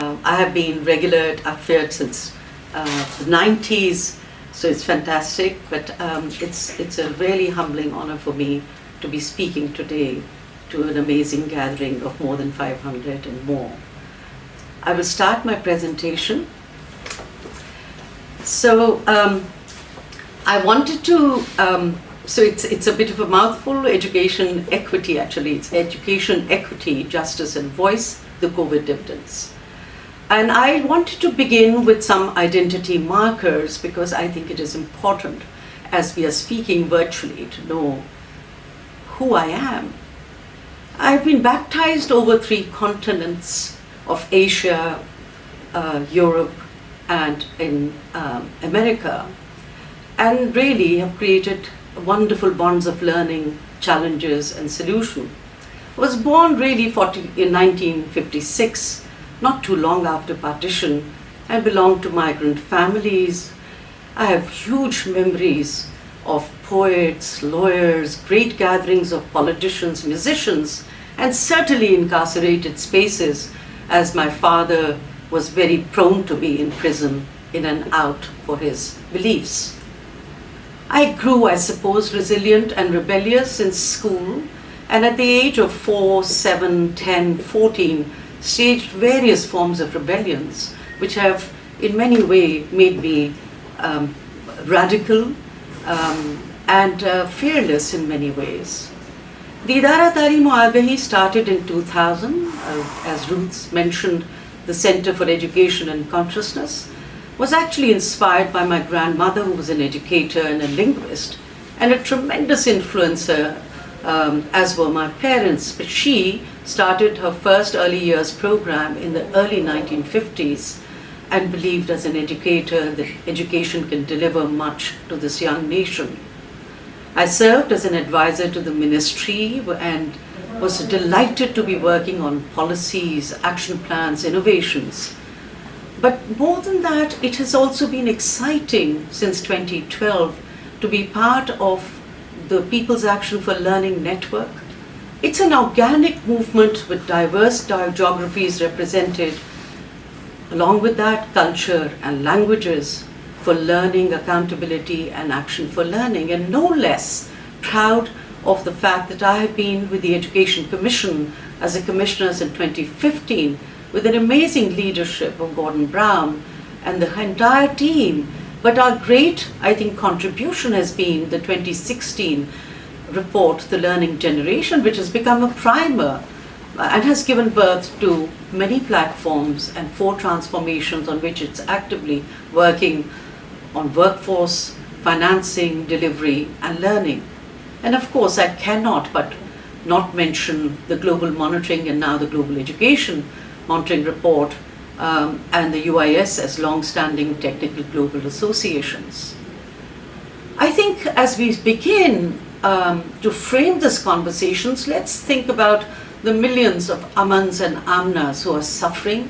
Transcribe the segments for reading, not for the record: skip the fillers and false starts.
I have been regular at UKFIET since the 90s, so it's fantastic, but it's a really humbling honor for me to be speaking today to an amazing gathering of more than 500 and more. I will start my presentation. So I wanted to, so it's a bit of a mouthful, education equity actually. It's education equity, justice and voice, the COVID dividends. And I wanted to begin with some identity markers because I think it is important as we are speaking virtually to know who I am. I've been baptized over 3 continents of Asia, Europe, and in America, and really have created wonderful bonds of learning, challenges, and solution. I was born really in 1956, not too long after partition. I belong to migrant families. I have huge memories of poets, lawyers, great gatherings of politicians, musicians, and certainly incarcerated spaces, as my father was very prone to be in prison, in and out for his beliefs. I grew, I suppose, resilient and rebellious in school, and at the age of 4, 7, 10, 14, staged various forms of rebellions, which have in many ways made me radical and fearless in many ways. The Idara-e-Taleem-o-Aagahi started in 2000, as Ruth mentioned. The Center for Education and Consciousness was actually inspired by my grandmother, who was an educator and a linguist, and a tremendous influencer, as were my parents. But she started her first early years program in the early 1950s and believed as an educator that education can deliver much to this young nation. I served as an advisor to the ministry and was delighted to be working on policies, action plans, innovations. But more than that, it has also been exciting since 2012 to be part of the People's Action for Learning Network. It's an organic movement with diverse geographies represented, along with that, culture and languages for learning, accountability, and action for learning, and no less proud of the fact that I have been with the Education Commission as a commissioner since 2015 with an amazing leadership of Gordon Brown and the entire team. But our great, I think, contribution has been the 2016 report, The Learning Generation, which has become a primer and has given birth to many platforms and 4 transformations on which it's actively working on workforce, financing, delivery, and learning. And of course, I cannot but not mention the Global Monitoring and now the Global Education Monitoring Report and the UIS as long-standing technical global associations. I think as we begin to frame these conversations, let's think about the millions of Amans and Amnas who are suffering.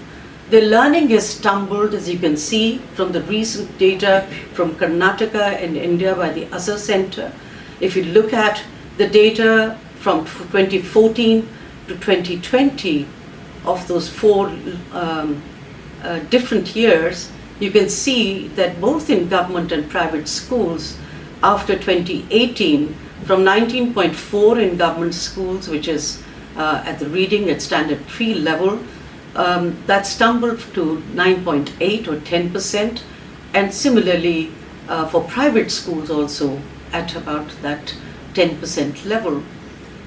Their learning has stumbled, as you can see from the recent data from Karnataka and India by the Raza Center. If you look at the data from 2014 to 2020 of those 4 different years, you can see that both in government and private schools, after 2018, from 19.4 in government schools, which is at the reading at standard 3 level, that stumbled to 9.8 or 10%, and similarly for private schools also at about that 10% level.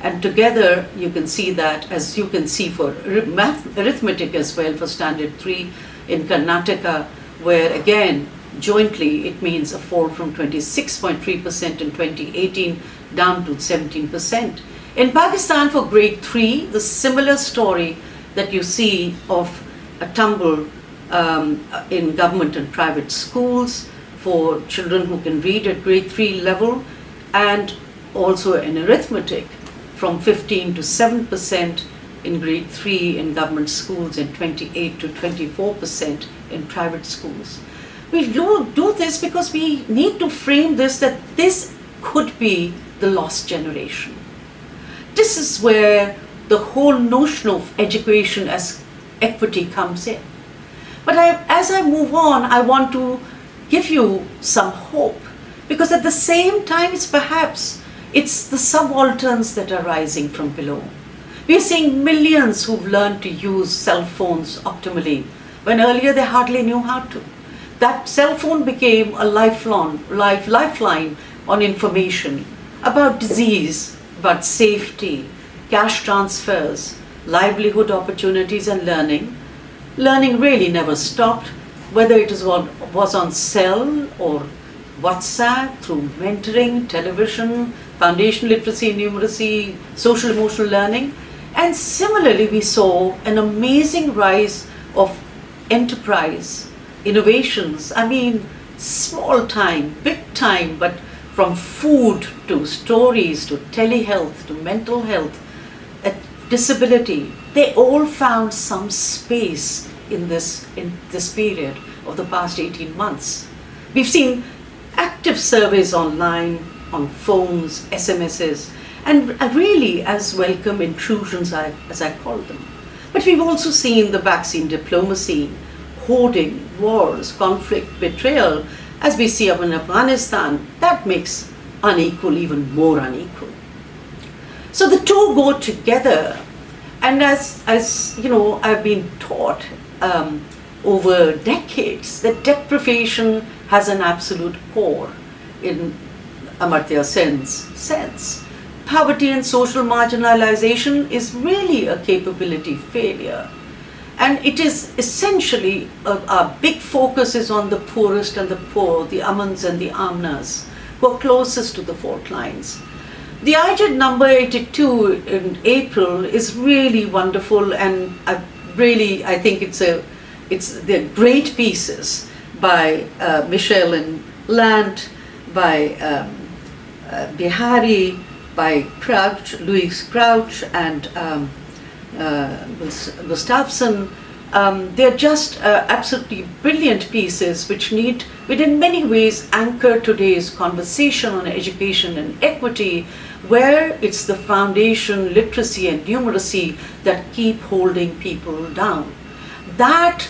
And together you can see that, as you can see for arithmetic as well, for standard 3 in Karnataka, where again jointly it means a fall from 26.3% in 2018 down to 17%. In Pakistan for grade 3, the similar story that you see of a tumble in government and private schools for children who can read at grade 3 level, and also in arithmetic from 15 to 7% in grade 3 in government schools and 28 to 24% in private schools. We do this because we need to frame this, that this could be the lost generation. This is where the whole notion of education as equity comes in. But as I move on, I want to give you some hope, because at the same time, it's the subalterns that are rising from below. We are seeing millions who've learned to use cell phones optimally, when earlier they hardly knew how to. That cell phone became a lifeline on information about disease, about safety, cash transfers, livelihood opportunities, and learning. Learning really never stopped, whether it was on cell or WhatsApp, through mentoring, television, foundational literacy, numeracy, social emotional learning. And similarly, we saw an amazing rise of enterprise, innovations. I mean, small time, big time, but from food to stories to telehealth to mental health, disability, they all found some space in this period of the past 18 months. We've seen active surveys online, on phones, SMSs, and really as welcome intrusions as I call them. But we've also seen the vaccine diplomacy, hoarding, wars, conflict, betrayal, as we see up in Afghanistan. That makes unequal even more unequal. So the two go together, and as you know, I've been taught over decades that deprivation has an absolute core in Amartya Sen's sense. Poverty and social marginalization is really a capability failure. And it is essentially, our big focus is on the poorest and the poor, the Amans and the Amnas, who are closest to the fault lines. The IJET number 82 in April is really wonderful, and I think they're great pieces by Michelle and Lant, by Bihari, by Crouch, Louis Crouch, and Gustafsson. They're just absolutely brilliant pieces which in many ways anchor today's conversation on education and equity, where it's the foundation, literacy and numeracy that keep holding people down. That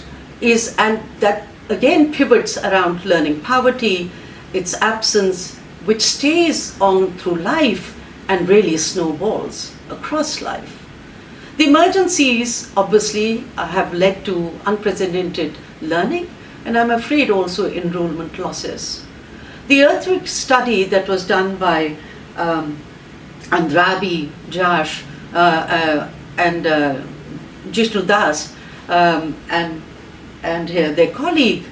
again pivots around learning poverty, its absence, which stays on through life and really snowballs across life. The emergencies obviously have led to unprecedented learning, and I'm afraid also enrollment losses. The earthquake study that was done by Andrabi, Josh, and Jishnu Das and their colleague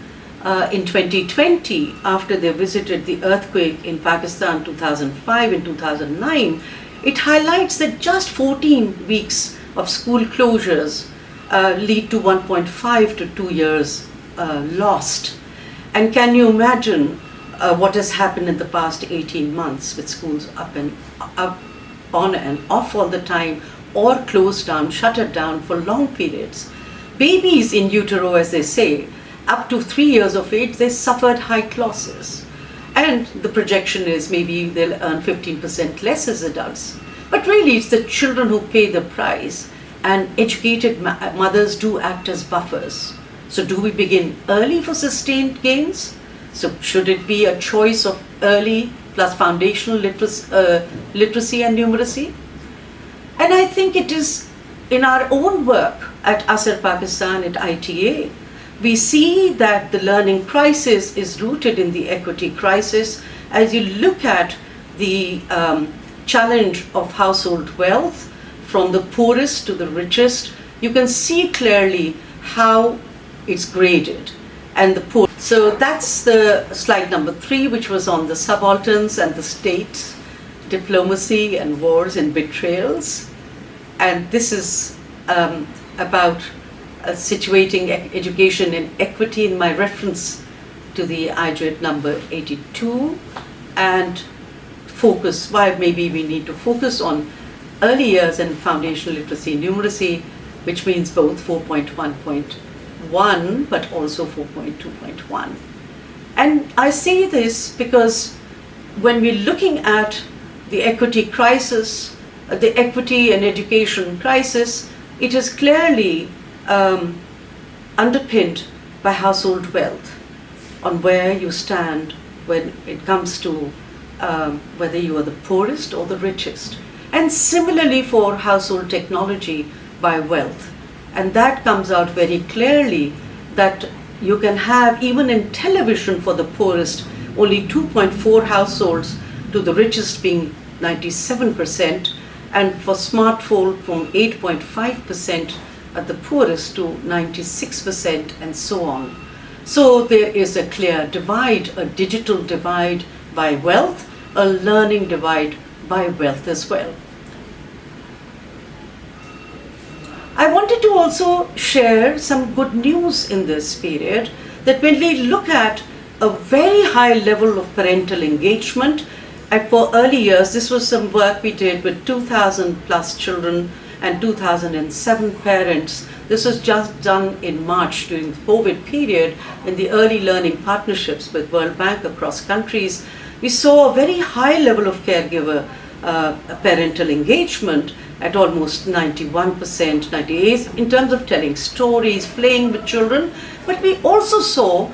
in 2020, after they visited the earthquake in Pakistan 2005 and 2009, it highlights that just 14 weeks of school closures lead to 1.5 to 2 years lost. And can you imagine what has happened in the past 18 months with schools up on and off all the time, or closed down, shuttered down for long periods. Babies in utero, as they say, up to 3 years of age, they suffered height losses. And the projection is maybe they'll earn 15% less as adults. But really, it's the children who pay the price, and educated mothers do act as buffers. So do we begin early for sustained gains? So should it be a choice of early plus foundational literacy and numeracy? And I think it is in our own work at ASER Pakistan, at ITA, we see that the learning crisis is rooted in the equity crisis. As you look at the challenge of household wealth, from the poorest to the richest, you can see clearly how it's graded. And the poor. So that's the slide number 3, which was on the subalterns and the state, diplomacy and wars and betrayals. And this is about situating education in equity in my reference to the IJET number 82, and focus why maybe we need to focus on early years and foundational literacy and numeracy, which means both 4.1.1 but also 4.2.1. And I say this because when we're looking at the equity crisis, the equity and education crisis, it is clearly underpinned by household wealth, on where you stand when it comes to whether you are the poorest or the richest. And similarly for household technology by wealth. And that comes out very clearly that you can have, even in television for the poorest, only 2.4 households to the richest being 97%, and for smartphone from 8.5% at the poorest to 96% and so on. So there is a clear divide, a digital divide by wealth, a learning divide by wealth as well. I wanted to also share some good news in this period, that when we look at a very high level of parental engagement, and for early years, this was some work we did with 2,000 plus children and 2007 parents. This was just done in March during the COVID period in the early learning partnerships with World Bank across countries. We saw a very high level of caregiver parental engagement at almost 91%, 98% in terms of telling stories, playing with children, but we also saw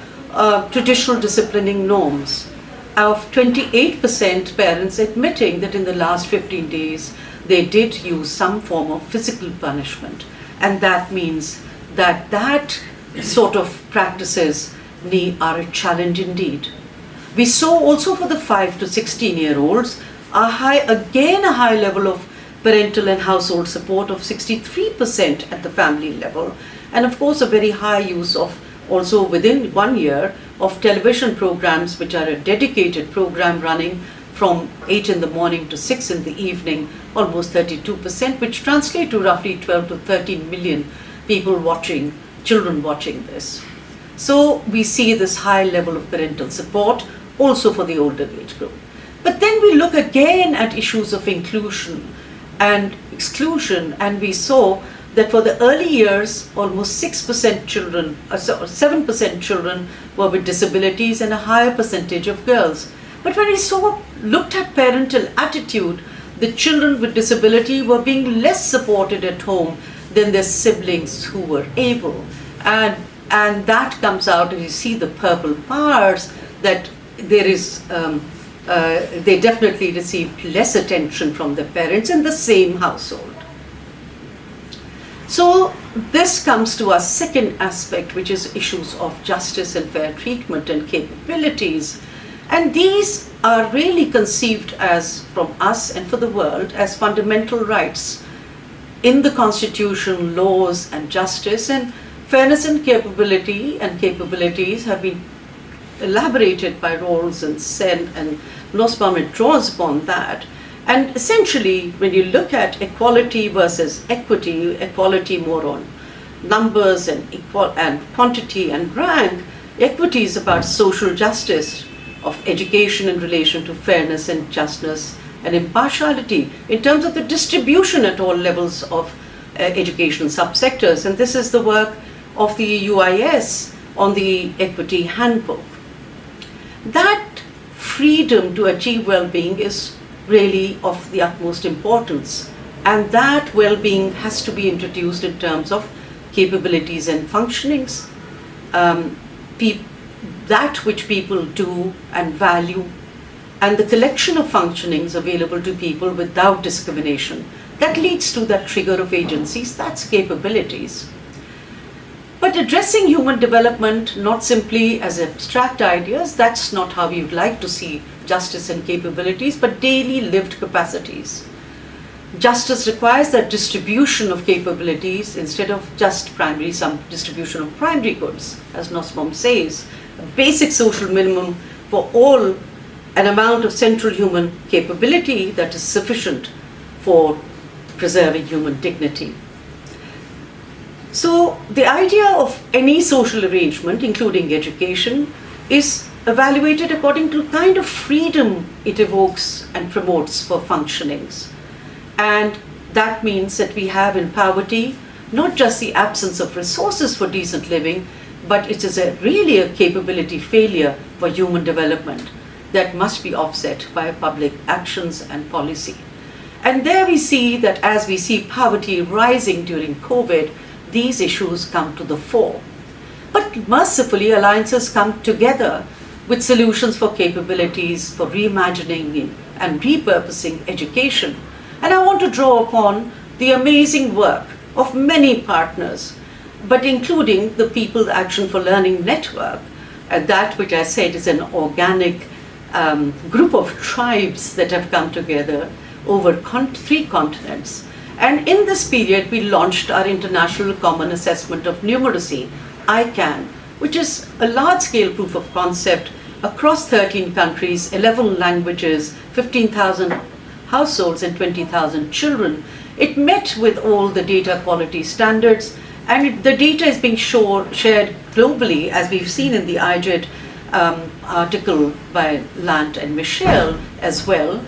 traditional disciplining norms of 28% parents admitting that in the last 15 days they did use some form of physical punishment. And that means that that sort of practices are a challenge indeed. We saw also for the 5 to 16-year-olds a high level of parental and household support of 63% at the family level, and of course a very high use of, also within 1 year, of television programs, which are a dedicated program running from 8 in the morning to 6 in the evening, almost 32%, which translate to roughly 12 to 13 million people watching, children watching this. So we see this high level of parental support also for the older age group. But then we look again at issues of inclusion and exclusion, and we saw that for the early years, almost 6% children, 7% children were with disabilities and a higher percentage of girls. But when we looked at parental attitude, the children with disability were being less supported at home than their siblings who were able. And that comes out, and you see the purple bars, that there is they definitely received less attention from their parents in the same household. So this comes to our second aspect, which is issues of justice and fair treatment and capabilities. And these are really conceived as, from us and for the world, as fundamental rights in the Constitution, laws and justice. And fairness and capabilities have been elaborated by Rawls and Sen, and Nussbaum draws upon that. And essentially, when you look at equality versus equity, equality more on numbers and quantity and rank, equity is about social justice of education in relation to fairness and justness and impartiality in terms of the distribution at all levels of education subsectors. And this is the work of the UIS on the Equity Handbook. That freedom to achieve well-being is really of the utmost importance, and that well-being has to be introduced in terms of capabilities and functionings, that which people do and value, and the collection of functionings available to people without discrimination. That leads to that trigger of agencies, that's capabilities. But addressing human development not simply as abstract ideas, that's not how we would like to see justice and capabilities, but daily lived capacities. Justice requires that distribution of capabilities instead of just some distribution of primary goods, as Nussbaum says, a basic social minimum for all, an amount of central human capability that is sufficient for preserving human dignity. So the idea of any social arrangement, including education, is evaluated according to the kind of freedom it evokes and promotes for functionings. And that means that we have in poverty not just the absence of resources for decent living, but it is really a capability failure for human development that must be offset by public actions and policy. And there we see that as we see poverty rising during COVID, these issues come to the fore. But mercifully, alliances come together with solutions for capabilities, for reimagining and repurposing education. And I want to draw upon the amazing work of many partners, but including the People's Action for Learning Network, that which I said is an organic group of tribes that have come together over 3 continents. And in this period, we launched our International Common Assessment of Numeracy, Icann, which is a large-scale proof of concept across 13 countries, 11 languages, 15,000 households and 20,000 children. It met with all the data quality standards, and the data is being shared globally, as we've seen in the IJET article by Lant and Michelle as well.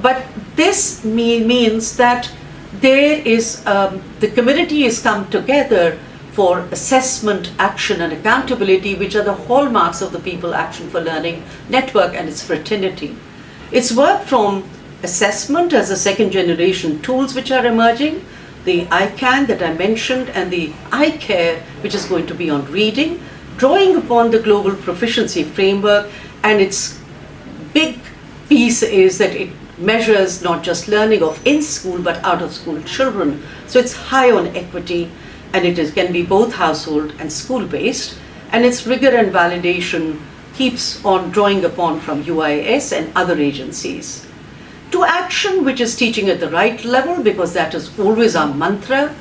But this means that there is, the community has come together for assessment, action and accountability, which are the hallmarks of the People Action for Learning Network and its fraternity. It's work from assessment as a second generation tools which are emerging, the Icann that I mentioned, and the iCare, which is going to be on reading, drawing upon the global proficiency framework. And its big piece is that it measures not just learning of in-school but out-of-school children. So it's high on equity, and it can be both household and school-based. And its rigor and validation keeps on drawing upon from UIS and other agencies. To action, which is teaching at the right level, because that is always our mantra,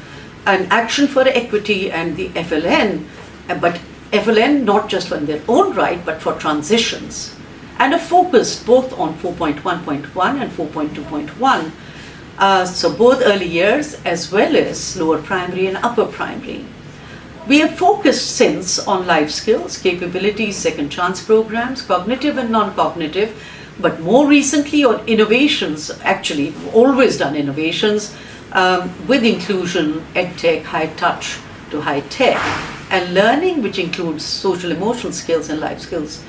and action for equity and the FLN, but FLN not just in their own right, but for transitions. And a focus both on 4.1.1 and 4.2.1, so both early years as well as lower primary and upper primary. We have focused since on life skills, capabilities, second chance programs, cognitive and non-cognitive, but more recently on innovations. Actually, we've always done innovations with inclusion, EdTech, high touch to high tech, and learning, which includes social emotional skills and life skills.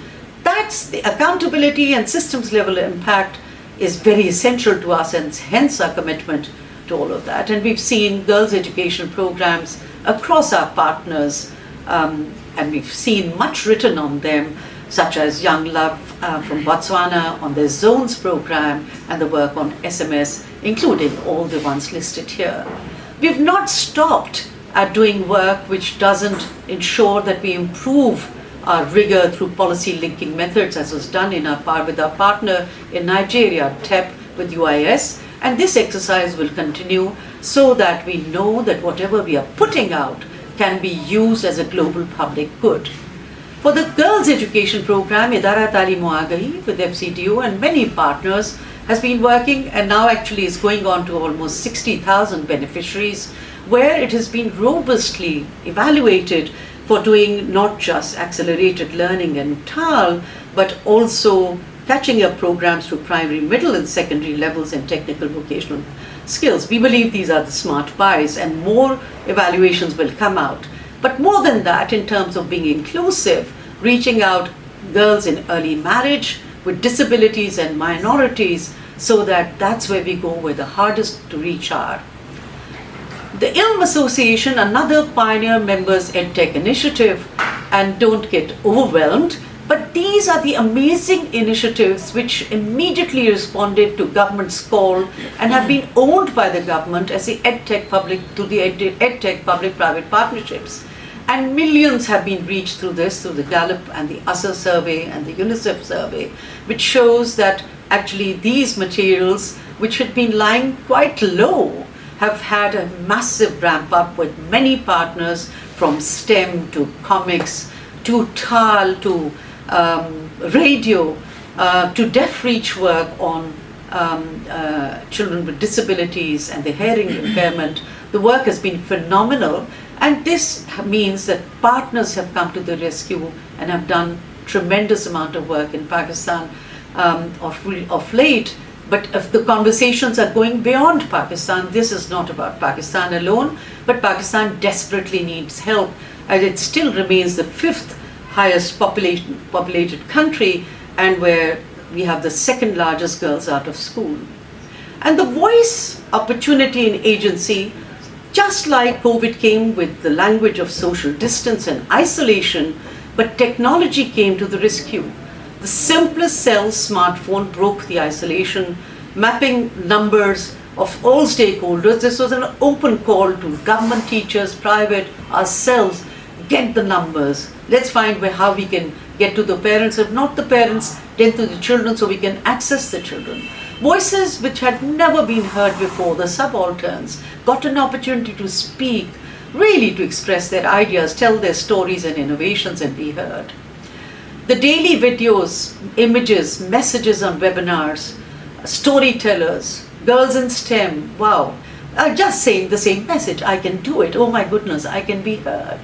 That's the accountability and systems level impact is very essential to us, and hence our commitment to all of that. And we've seen girls' education programs across our partners, and we've seen much written on them, such as Young Love from Botswana on their Zones program, and the work on SMS, including all the ones listed here. We've not stopped at doing work which doesn't ensure that we improve our rigor through policy linking methods, as was done with our partner in Nigeria, TEP, with UIS. And this exercise will continue so that we know that whatever we are putting out can be used as a global public good. For the girls' education program, Idara-e-Taleem-o-Aagahi with FCDO and many partners has been working, and now actually is going on to almost 60,000 beneficiaries, where it has been robustly evaluated for doing not just accelerated learning and TAL, but also catching up programs through primary, middle and secondary levels and technical vocational skills. We believe these are the smart buys, and more evaluations will come out. But more than that, in terms of being inclusive, reaching out girls in early marriage with disabilities and minorities, so that's where we go, where the hardest to reach are. The ILM Association, another pioneer members EdTech initiative, and don't get overwhelmed, but these are the amazing initiatives which immediately responded to government's call and have been owned by the government as the EdTech public-private partnerships. And millions have been reached through this, through the Gallup and the USSA survey and the UNICEF survey, which shows that actually these materials, which had been lying quite low, have had a massive ramp up with many partners, from STEM to comics to TAL to radio to deaf reach work on children with disabilities and the hearing impairment. The work has been phenomenal, and this means that partners have come to the rescue and have done tremendous amount of work in Pakistan of late. But if the conversations are going beyond Pakistan, this is not about Pakistan alone, but Pakistan desperately needs help, and it still remains the 5th highest populated country, and where we have the 2nd largest girls out of school. And the voice, opportunity and agency Just like COVID came with the language of social distance and isolation, but technology came to the rescue. The simplest cell smartphone broke the isolation, mapping numbers of all stakeholders. This was an open call to government, teachers, private, ourselves. Get the numbers. Let's find how we can get to the parents, if not the parents, then to the children, so we can access the children. Voices which had never been heard before, the subalterns, got an opportunity to speak, really to express their ideas, tell their stories and innovations and be heard. The daily videos, images, messages on webinars, storytellers, girls in STEM, wow, are just saying the same message, I can do it, oh my goodness, I can be heard.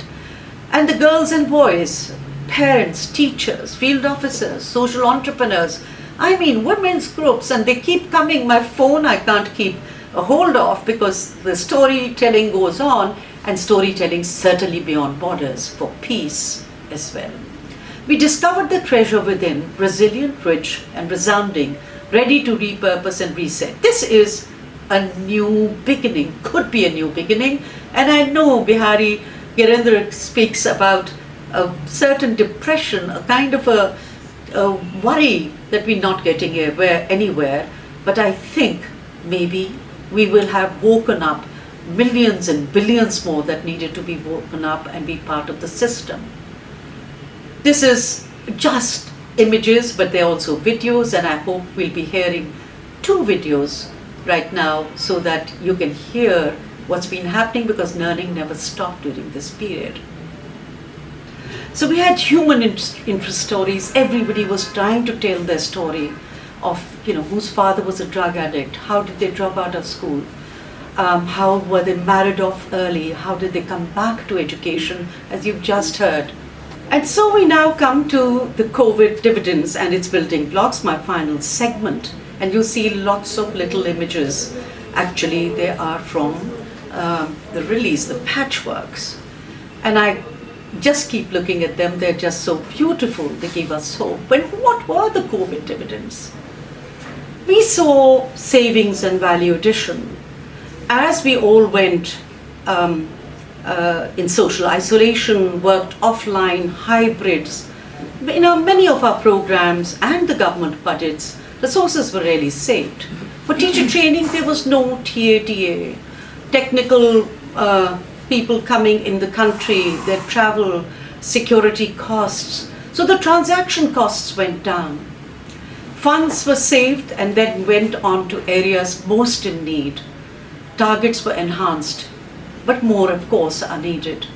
And the girls and boys, parents, teachers, field officers, social entrepreneurs, I mean women's groups, and they keep coming. My phone I can't keep a hold of because the storytelling goes on, and storytelling certainly beyond borders for peace as well. We discovered the treasure within, resilient, rich and resounding, ready to repurpose and reset. This is a new beginning, could be a new beginning, and I know Bihari Girendra speaks about a certain depression, a kind of a worry that we're not getting anywhere, but I think maybe we will have woken up millions and billions more that needed to be woken up and be part of the system. This is just images, but they're also videos, and I hope we'll be hearing 2 videos right now so that you can hear what's been happening, because learning never stopped during this period. So we had human interest stories. Everybody was trying to tell their story of, whose father was a drug addict, how did they drop out of school, how were they married off early, how did they come back to education, as you've just heard. And so we now come to the COVID dividends and its building blocks, my final segment. And you see lots of little images. Actually, they are from the release, the patchworks. And I just keep looking at them. They're just so beautiful. They give us hope. But what were the COVID dividends? We saw savings and value addition. As we all went in social isolation, worked offline, hybrids, many of our programs and the government budgets, resources were really saved. For teacher training, there was no TATA. Technical people coming in the country, their travel, security costs. So the transaction costs went down. Funds were saved and then went on to areas most in need. Targets were enhanced, but more, of course, are needed.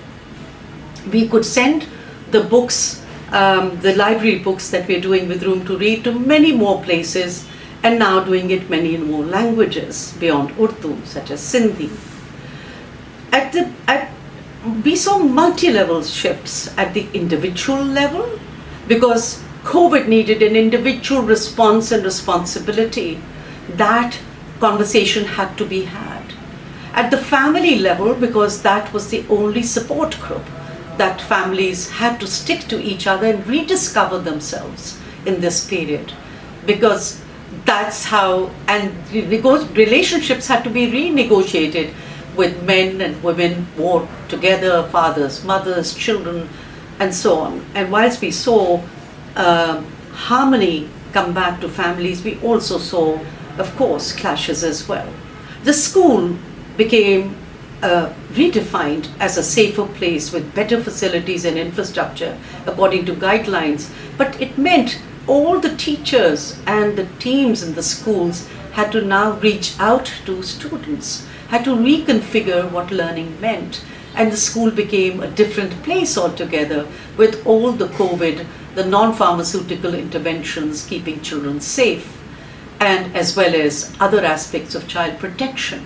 We could send the books, the library books that we're doing with Room to Read, to many more places, and now doing it many more languages beyond Urdu, such as Sindhi. We saw multi-level shifts at the individual level, because COVID needed an individual response and responsibility. That conversation had to be had. At the family level, because that was the only support group, that families had to stick to each other and rediscover themselves in this period, because that's how, and relationships had to be renegotiated with men and women more together, fathers, mothers, children, and so on. And whilst we saw harmony come back to families, we also saw, of course, clashes as well. The school became redefined as a safer place with better facilities and infrastructure according to guidelines, but it meant all the teachers and the teams in the schools had to now reach out to students, had to reconfigure what learning meant, and the school became a different place altogether with all the COVID, the non-pharmaceutical interventions keeping children safe, and as well as other aspects of child protection.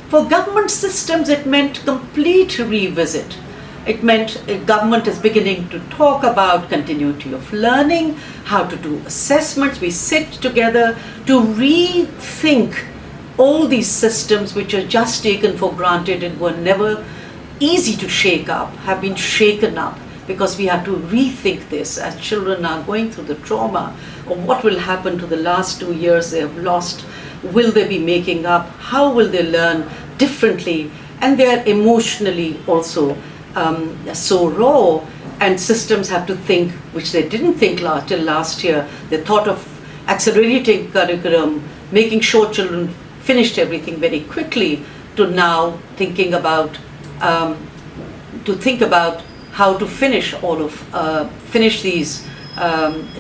For government systems, it meant complete revisit. It meant a government is beginning to talk about continuity of learning, how to do assessments. We sit together to rethink all these systems which are just taken for granted and were never easy to shake up, have been shaken up, because we have to rethink this as children are going through the trauma of what will happen to the last 2 years they have lost. Will they be making up? How will they learn differently? and they're emotionally also so raw, and systems have to think, which they didn't think till last year. They thought of accelerating curriculum, making sure children finished everything very quickly, to now thinking about how to finish finish these,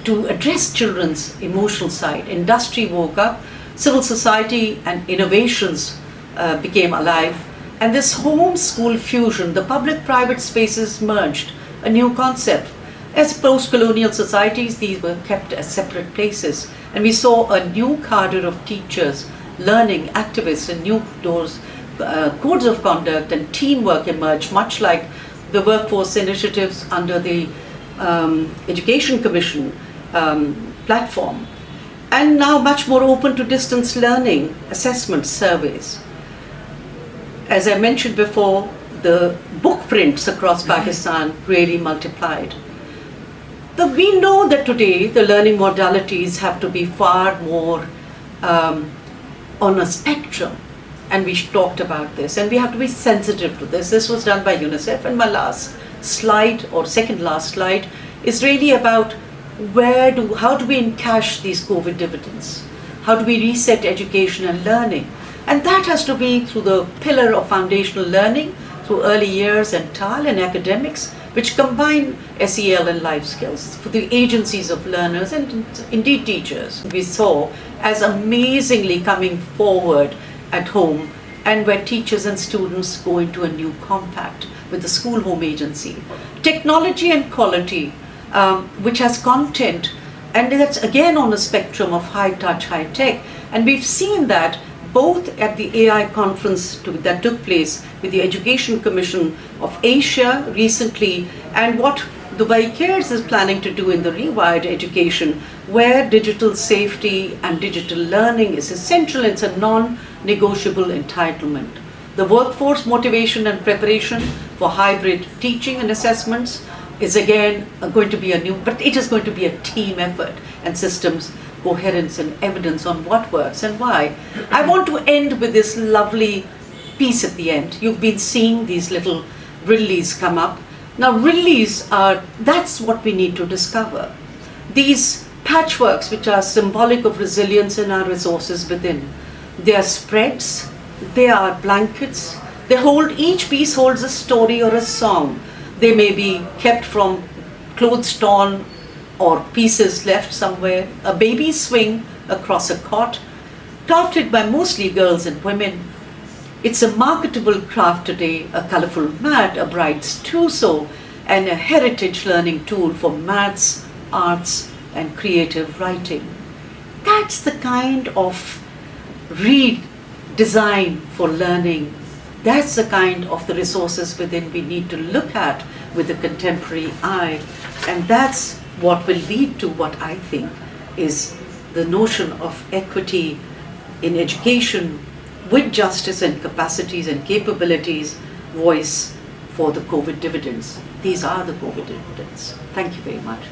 to address children's emotional side. Industry woke up, civil society and innovations became alive, and this home-school fusion, the public-private spaces merged, a new concept. As post-colonial societies, these were kept as separate places, and we saw a new cadre of teachers, learning activists, and new codes of conduct and teamwork emerge, much like the workforce initiatives under the Education Commission platform, and now much more open to distance learning, assessment, surveys. As I mentioned before, the book prints across Pakistan really multiplied. We know that today the learning modalities have to be far more on a spectrum, and we talked about this, and we have to be sensitive to this. This was done by UNICEF, and my last slide, or second last slide, is really about how do we encash these COVID dividends? How do we reset education and learning? And that has to be through the pillar of foundational learning, through early years and TAL and academics, which combine SEL and life skills for the agencies of learners and indeed teachers. We saw as amazingly coming forward at home, and where teachers and students go into a new compact with the school home agency. Technology and quality, which has content, and that's again on a spectrum of high touch, high tech. And we've seen that both at the AI conference that took place with the Education Commission of Asia recently, and what Dubai Cares is planning to do in the Rewired Education, where digital safety and digital learning is essential. It's a non-negotiable entitlement. The workforce motivation and preparation for hybrid teaching and assessments is again going to be but it is going to be a team effort, and systems coherence and evidence on what works and why. I want to end with this lovely piece at the end. You've been seeing these little riddles come up. Now riddles that's what we need to discover. These patchworks which are symbolic of resilience in our resources within. They are spreads, they are blankets, each piece holds a story or a song. They may be kept from clothes torn or pieces left somewhere, a baby's swing across a cot, crafted by mostly girls and women. It's a marketable craft today, a colorful mat, a bride's trousseau, and a heritage learning tool for maths, arts, and creative writing. That's the kind of redesign for learning. That's the kind of the resources within we need to look at with a contemporary eye. And that's what will lead to what I think is the notion of equity in education with justice and capacities and capabilities, voice for the COVID dividends. These are the COVID dividends. Thank you very much.